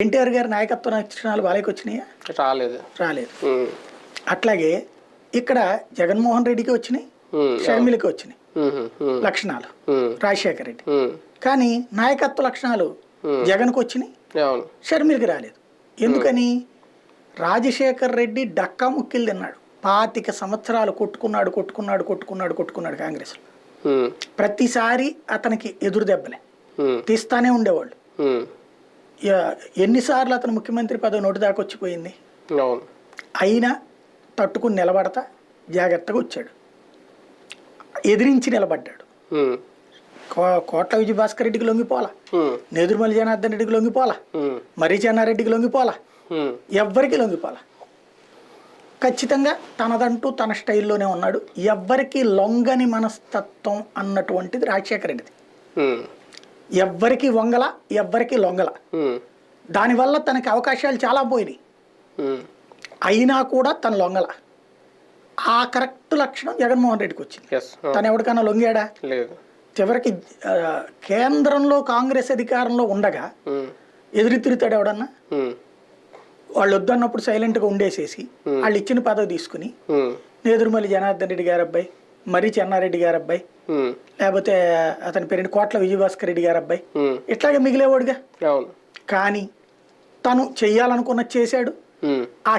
ఎన్టీఆర్ గారి నాయకత్వ లక్షణాలు వాళ్ళకి వచ్చినాయా? రాలేదు. అట్లాగే ఇక్కడ జగన్మోహన్ రెడ్డికి వచ్చినాయి, షర్మిలకి వచ్చినాయి లక్షణాలు, రాజశేఖర రెడ్డి. కానీ నాయకత్వ లక్షణాలు జగన్కి వచ్చినాయి, షర్మిలకి రాలేదు. ఎందుకని? రాజశేఖర రెడ్డి డక్కా ముక్కిలు తిన్నాడు. 25 సంవత్సరాలు కొట్టుకున్నాడు కాంగ్రెస్ లో. ప్రతిసారి అతనికి ఎదురు దెబ్బలే తీస్తానే ఉండేవాళ్ళు. ఎన్నిసార్లు అతను ముఖ్యమంత్రి పదవి నోటి దాకా వచ్చిపోయింది. అయినా తట్టుకుని నిలబడతా జాగ్రత్తగా వచ్చాడు, ఎదిరించి నిలబడ్డాడు. కోట్ల విజయభాస్కర్ రెడ్డికి లొంగిపోలా, నేదురుమల్లి జనార్దన్ రెడ్డికి లొంగిపోలా, మర్రి చెన్నారెడ్డికి లొంగిపోలా, ఎవ్వరికి లొంగిపోలా. ఖచ్చితంగా తనదంటూ తన స్టైల్లోనే ఉన్నాడు. ఎవ్వరికి లొంగని మనస్తత్వం అన్నటువంటిది రాజశేఖర రెడ్డిది. ఎవ్వరికి వంగల, ఎవ్వరికి లొంగల. దానివల్ల తనకి అవకాశాలు చాలా పోయినాయి. అయినా కూడా తను లొంగల. ఆ కరెక్ట్ లక్షణం జగన్మోహన్ రెడ్డికి వచ్చింది. తను ఎవరికైనా లొంగాడా? చివరికి కేంద్రంలో కాంగ్రెస్ అధికారంలో ఉండగా ఎదురు తిరుగుతాడు ఎవడన్నా? వాళ్ళు వద్దన్నప్పుడు సైలెంట్గా ఉండేసేసి వాళ్ళు ఇచ్చిన పదవి తీసుకుని నేదురుమల్లి జనార్దన్ రెడ్డి గారి అబ్బాయి, మర్రి చెన్నారెడ్డి గారి అబ్బాయి, లేకపోతే అతని పేరు కోట్ల విజయభాస్కర్ రెడ్డి గారి అబ్బాయి, ఇట్లాగే మిగిలేవాడుగా. కానీ తను చెయ్యాలనుకున్నది చేశాడు. ఆ